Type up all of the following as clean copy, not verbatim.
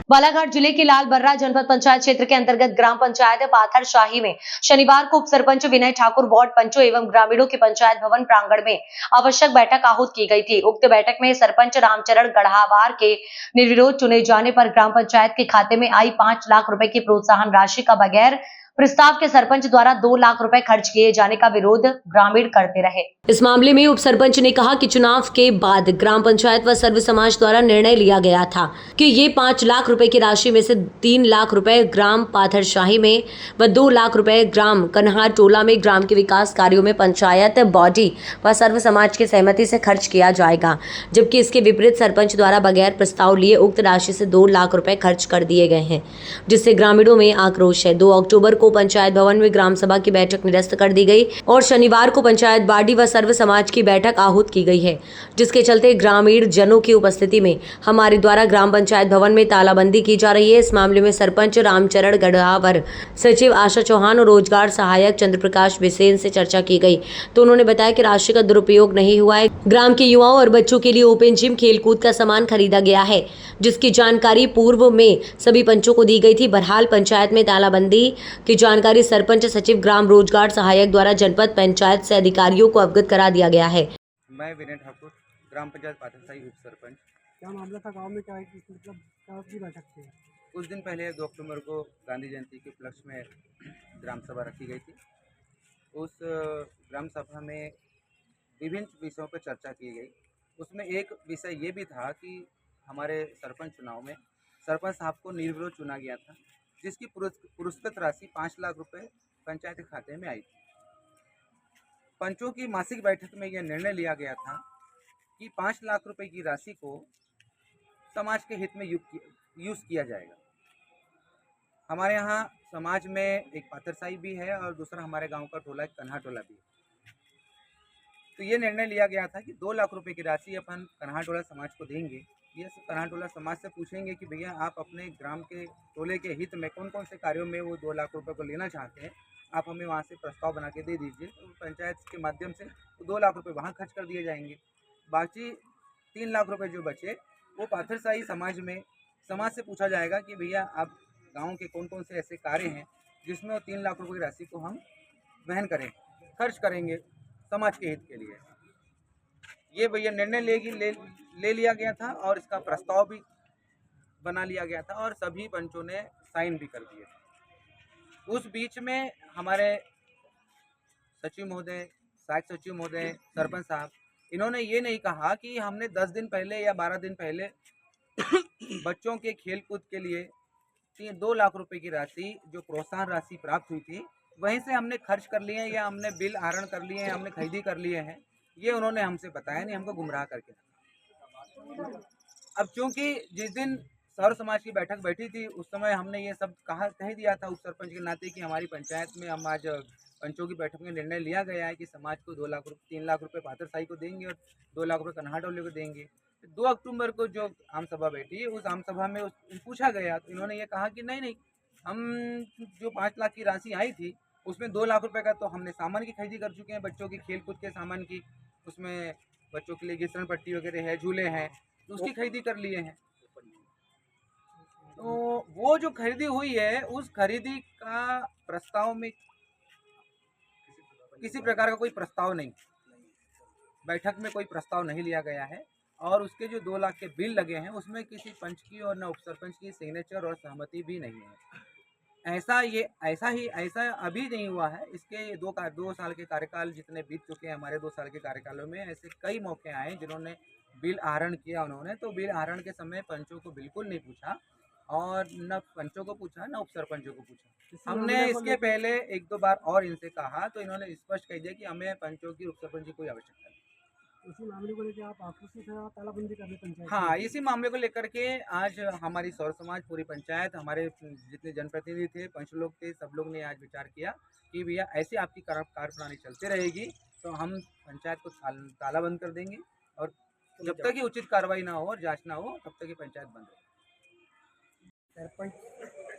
बालाघाट जिले के लालबर्रा जनपद पंचायत क्षेत्र के अंतर्गत ग्राम पंचायत पाथरशाही में शनिवार को उप सरपंच विनय ठाकुर, वार्ड पंचों एवं ग्रामीणों के पंचायत भवन प्रांगण में आवश्यक बैठक आहूत की गई थी। उक्त बैठक में सरपंच रामचरण गढ़ावार के निर्विरोध चुने जाने पर ग्राम पंचायत के खाते में आई 5 लाख रुपए की प्रोत्साहन राशि का बगैर प्रस्ताव के सरपंच द्वारा 2 लाख रुपए खर्च किए जाने का विरोध ग्रामीण करते रहे। इस मामले में उप सरपंच ने कहा कि चुनाव के बाद ग्राम पंचायत व सर्व समाज द्वारा निर्णय लिया गया था कि ये 5 लाख रुपए की राशि में से 3 लाख रुपए ग्राम पाथरशाही में व 2 लाख रुपए ग्राम कन्हार टोला में ग्राम के विकास कार्यों में पंचायत बॉडी व सर्व समाज की सहमति से खर्च किया जाएगा, जबकि इसके विपरीत सरपंच द्वारा बगैर प्रस्ताव लिए उक्त राशि से 2 लाख रुपए खर्च कर दिए गए हैं, जिससे ग्रामीणों में आक्रोश है। 2 अक्टूबर को पंचायत भवन में ग्राम सभा की बैठक निरस्त कर दी गई और शनिवार को पंचायत बॉडी व सर्व समाज की बैठक आहूत की गई है, जिसके चलते ग्रामीण जनों की उपस्थिति में हमारे द्वारा ग्राम पंचायत भवन में तालाबंदी की जा रही है। इस मामले में सरपंच रामचरण गढ़ावर, सचिव आशा चौहान और रोजगार सहायक चंद्रप्रकाश बिसेन से चर्चा की गई, तो उन्होंने बताया कि राशि का दुरुपयोग नहीं हुआ है। ग्राम के युवाओं और बच्चों के लिए ओपन जिम, खेलकूद का सामान खरीदा गया है, जिसकी जानकारी पूर्व में सभी पंचों को दी गई थी। बहरहाल पंचायत में तालाबंदी की जानकारी सरपंच, सचिव, ग्राम रोजगार सहायक द्वारा जनपद पंचायत से अधिकारियों को अवगत करा दिया गया है। मैं विनय ठाकुर, ग्राम पंचायत पाथरशाही उप सरपंच। क्या मामला था गांव में, क्या मतलब क्या की बैठक थी? कुछ दिन पहले 2 अक्टूबर को गांधी जयंती के उपलक्ष्य में ग्राम सभा रखी गई थी। उस ग्राम सभा में विभिन्न विषयों पर चर्चा की गई। उसमें एक विषय ये भी था कि हमारे सरपंच चुनाव में सरपंच साहब को निर्विरोध चुना गया था, जिसकी पुरस्कृत राशि 5 लाख रुपए पंचायत के खाते में आई थी। पंचों की मासिक बैठक में यह निर्णय लिया गया था कि 5 लाख रुपए की राशि को समाज के हित में यूज़ किया जाएगा। हमारे यहाँ समाज में एक पाथरशाही भी है और दूसरा हमारे गांव का टोला कन्हा टोला भी है। तो ये निर्णय लिया गया था कि 2 लाख रुपए की राशि अपन कन्हा टोला समाज को देंगे। ये कन्हा टोला समाज से पूछेंगे कि भैया आप अपने ग्राम के टोले के हित में कौन कौन से कार्यों में वो 2 लाख रुपए को लेना चाहते हैं, आप हमें वहाँ से प्रस्ताव बना के दे दीजिए। तो पंचायत के माध्यम से 2 लाख रुपए वहाँ खर्च कर दिए जाएंगे। बाकी 3 लाख रुपए जो बचे वो पाथरशाही समाज से पूछा जाएगा कि भैया आप गांव के कौन कौन से ऐसे कार्य हैं जिसमें वो 3 लाख रुपए की राशि को हम वहन करें, खर्च करेंगे समाज के हित के लिए। ये भैया निर्णय ले लिया गया था और इसका प्रस्ताव भी बना लिया गया था और सभी पंचों ने साइन भी कर दिए। उस बीच में हमारे सचिव महोदय, सहायक सचिव महोदय, सरपंच साहब, इन्होंने ये नहीं कहा कि हमने 10 दिन पहले या 12 दिन पहले बच्चों के खेल कूद के लिए 2 लाख रुपए की राशि जो प्रोत्साहन राशि प्राप्त हुई थी वहीं से हमने खर्च कर लिए हैं या हमने बिल आहरण कर लिए हैं, हमने खरीदी कर लिए हैं। ये उन्होंने हमसे बताया नहीं, हमको गुमराह करके रखा। अब चूंकि जिस दिन सर्व समाज की बैठक बैठी थी उस समय हमने ये सब कह दिया था उप सरपंच के नाते कि हमारी पंचायत में हम आज पंचों की बैठक में निर्णय लिया गया है कि समाज को 3 लाख रुपए पाथरशाही को देंगे और 2 लाख रुपए कन्हा टोले को देंगे। 2 अक्टूबर को जो आम सभा बैठी उस आम सभा में पूछा गया तो इन्होंने ये कहा कि नहीं, हम जो 5 लाख की राशि आई थी उसमें 2 लाख रुपए का तो हमने सामान की खरीदी कर चुके हैं, बच्चों की खेल कूद के सामान की, उसमें बच्चों के लिए घिसरण पट्टी वगैरह है, झूले हैं, तो उसकी खरीदी कर लिए हैं। तो वो जो खरीदी हुई है उस खरीदी का प्रस्ताव में किसी प्रकार का कोई प्रस्ताव नहीं, बैठक में कोई प्रस्ताव नहीं लिया गया है और उसके जो 2 लाख के बिल लगे हैं उसमें किसी पंच की और न उप सरपंच की सिग्नेचर और सहमति भी नहीं है। ऐसा अभी नहीं हुआ है। इसके 2 साल के कार्यकाल जितने बीत चुके हैं, हमारे 2 साल के कार्यकालों में ऐसे कई मौके आए जिन्होंने बिल आहरण किया। उन्होंने तो बिल आहरण के समय पंचों को बिल्कुल नहीं पूछा और न पंचों को पूछा न उप सरपंचों को पूछा। हमने इसके पहले 1-2 बार और इनसे कहा तो इन्होंने स्पष्ट कह दिया कि हमें पंचों की, उप सरपंच की कोई आवश्यकता नहीं। इसी मामले को लेकर आप आक्रोशित हैं, तालाबंदी करने पंचायत? हाँ, इसी मामले को लेकर के आज हमारी सौर समाज, पूरी पंचायत, हमारे जितने जनप्रतिनिधि थे, पंच लोग थे, सब लोग ने आज विचार किया कि भैया ऐसे आपकी कार्यप्रणाली चलती रहेगी तो हम पंचायत को तालाबंद कर देंगे और जब तक कि उचित कार्रवाई ना हो और जांच ना हो तब तक ये पंचायत बंद रहेगी। सरपंच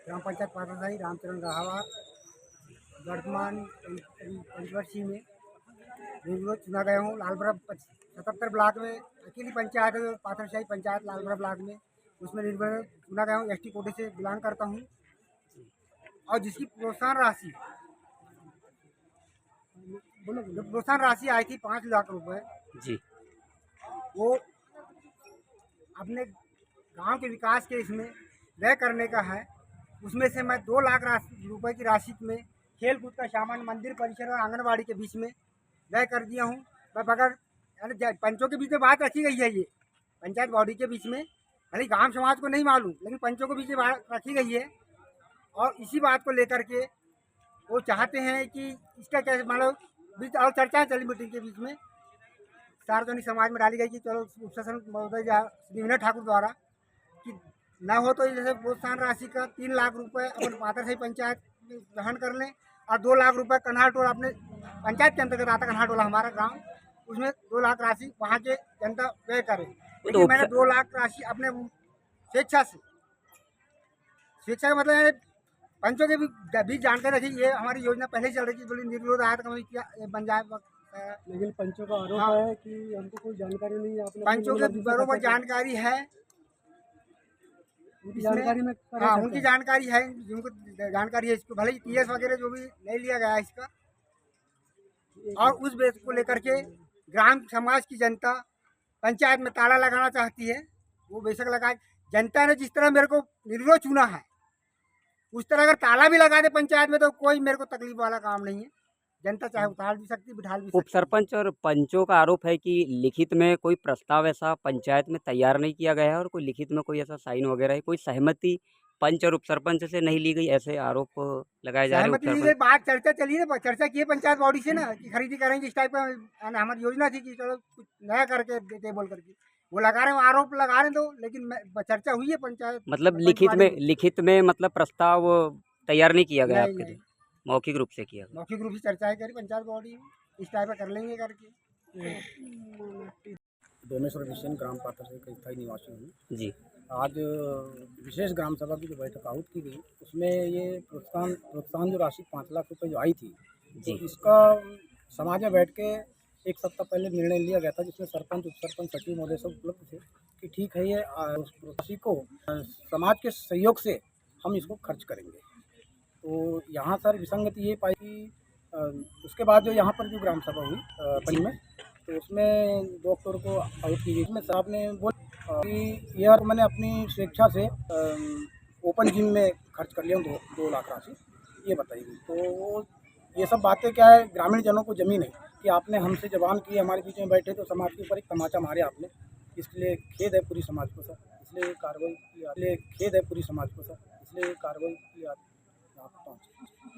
ग्राम पंचायत पाथरशाही रामचरण गढ़ावार वर्तमान पंचवर्षीय में निर्विरोध चुना गया हूँ। लालबर्रा 77 ब्लॉक में अकेली पंचायत पाथरशाही पंचायत लालबर्रा ब्लॉक में उसमें निर्भर चुना गया हूँ, ST कोटे से बिलोंग करता हूँ। और जिसकी प्रोत्साहन राशि जो प्रोत्साहन राशि आई थी 5 लाख रुपए, जी वो अपने गांव के विकास के इसमें व्यय करने का है। उसमें से मैं 2 लाख रुपए की राशि में खेल कूद का सामान मंदिर परिसर और आंगनबाड़ी के बीच में व्यय कर दिया हूँ। मैं बगैर यानी पंचों के बीच में बात रखी गई है, ये पंचायत बॉडी के बीच में, भले गांव समाज को नहीं मालूम, लेकिन पंचों के बीच में बात रखी गई है। और इसी बात को लेकर के वो चाहते हैं कि इसका कैसे मतलब बीच और चर्चा चली मीटिंग के बीच में सार्वजनिक समाज में डाली गई कि चलो उपशासन महोदय विनय ठाकुर द्वारा कि न हो तो जैसे प्रोत्साहन राशि का 3 लाख रुपए अपन पातर से पंचायत में ग्रहण कर लें और 2 लाख रुपए कन्हार टोला अपने पंचायत के अंतर्गत आता कन्हार टोला हमारा गांव, उसमें 2 लाख राशि वहाँ के जनता व्यय करे। लेकिन मैंने 2 लाख राशि अपने स्वेच्छा का मतलब है पंचों के भी जानकारी रखी। ये हमारी योजना पहले ही चल रही थी, बोली निर्विरोध आयत किया बन जाए। लेकिन पंचों का आरोप है कि हमको कोई जानकारी नहीं है। आपने पंचों के बरोबर जानकारी है, उनकी जानकारी में हाँ उनकी जानकारी है, जिनको जानकारी है इसको भले ही TS वगैरह जो भी नहीं लिया गया है इसका। और उस बेस को लेकर के ग्राम समाज की जनता पंचायत में ताला लगाना चाहती है, वो बेशक लगाए। जनता ने जिस तरह मेरे को निर्विरोध चुना है उस तरह अगर ताला भी लगा दे पंचायत में तो कोई मेरे को तकलीफ वाला काम नहीं है। जनता चाहे उतार भी सकती, बिठाल भी सकती। उप सरपंच और पंचों का आरोप है कि लिखित में कोई प्रस्ताव ऐसा पंचायत में तैयार नहीं किया गया है और कोई लिखित में कोई ऐसा साइन वगैरह है, कोई सहमति पंच और उप सरपंच से नहीं ली गई, ऐसे आरोप लगाए जा रहे हैं। सहमति बात चर्चा चली है, चर्चा की है पंचायत बॉडी से ना कि खरीदी करेंगे इस टाइप का। हमारी योजना थी कि चलो कुछ नया करके देते बोल करके वो लगा रहे हैं, आरोप लगा रहे तो, लेकिन चर्चा हुई है पंचायत मतलब लिखित में मतलब प्रस्ताव तैयार नहीं किया गया आपके लिए, मौखिक रूप से किया गया। मौखिक रूप से चर्चा करी पंचायत बॉडी में, इस टाइप का कर लेंगे करके। डोमेश्वर विश्वन ग्राम पात्र से का स्थायी निवासी हूँ जी। आज विशेष ग्राम सभा की जो बैठक आहूत की गई उसमें ये प्रोत्साहन जो राशि 5 लाख रुपए जो आई थी जी। तो इसका समाज में बैठ के 1 सप्ताह पहले निर्णय लिया गया था, जिसमें सरपंच उप सरपंच सचिव महोदय सब उपलब्ध थे कि ठीक है ये राशि को समाज के सहयोग से हम इसको खर्च करेंगे। तो यहाँ सर विसंगति ये पाई कि उसके बाद जो यहाँ पर जो ग्राम सभा हुई पली में, तो उसमें 2 अक्टूबर को आउट की गई। इसमें साहब ने बोला कि यह मैंने अपनी स्वेच्छा से ओपन जिम में खर्च कर लिया 2 लाख राशि, ये बताई गई। तो ये सब बातें क्या है, ग्रामीण जनों को जमी नहीं कि आपने हमसे जबान की, हमारे बीच में बैठे तो समाज के ऊपर एक तमाचा मारे आपने। इसलिए खेद है पूरी समाज को सर, इसलिए कार्रवाई किया, इसलिए खेद है पूरी समाज को सर, इसलिए कार्रवाई किया।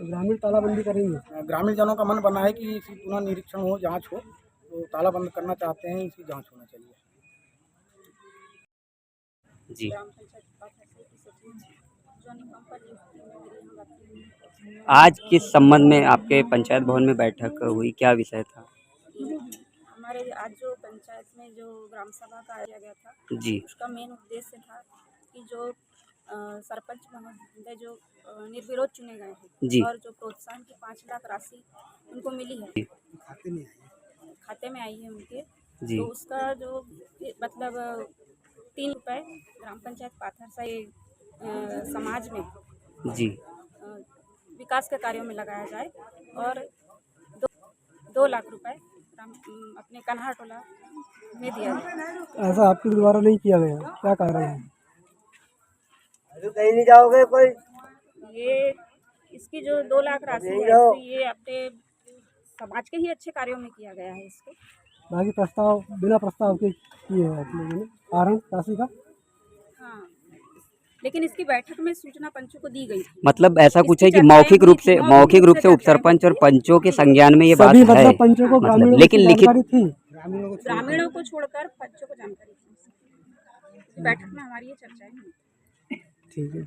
ग्रामीण तालाबंदी करेंगे। ग्रामीण जनों का मन बना है कि इसकी पुनः निरीक्षण हो, जांच हो, तो तालाबंद करना चाहते हैं, इसकी जांच होना चाहिए। जी। आज किस संबंध में आपके पंचायत भवन में बैठक हुई, क्या विषय था? हमारे आज जो पंचायत में जो ग्राम सभा का आयोजन किया था जी। उसका मेन उद्देश्य था कि जो सरपंच महोदय जो निर्विरोध चुने गए हैं और जो प्रोत्साहन की 5 लाख राशि उनको मिली है, खाते में आई है उनके, तो उसका जो मतलब 3 रुपये ग्राम पंचायत पाथर से समाज में जी विकास के कार्यों में लगाया जाए और 2 लाख रुपए अपने कन्हार टोला में दिया जाए। ऐसा आपके द्वारा नहीं किया गया, क्या कारण है? कहीं नहीं जाओगे कोई? ये इसकी जो 2 लाख राशि है तो ये अपने समाज के ही अच्छे कार्यों में किया गया है इसको। बाकी प्रस्ताव बिना प्रस्ताव के किए हैं आप लोगों ने, कारण राशि का? हाँ, लेकिन इसकी बैठक में सूचना पंचों को दी गई थी। मतलब ऐसा कुछ है कि मौखिक रूप से उप सरपंच और पंचों के संज्ञान में ये बात है, मतलब पंचों को मतलब लेकिन लिखित थी, ग्रामीणों को छोड़कर पंचों को जानकारी थी। बैठक में हमारी ये चर्चाएं हुई। ठीक है।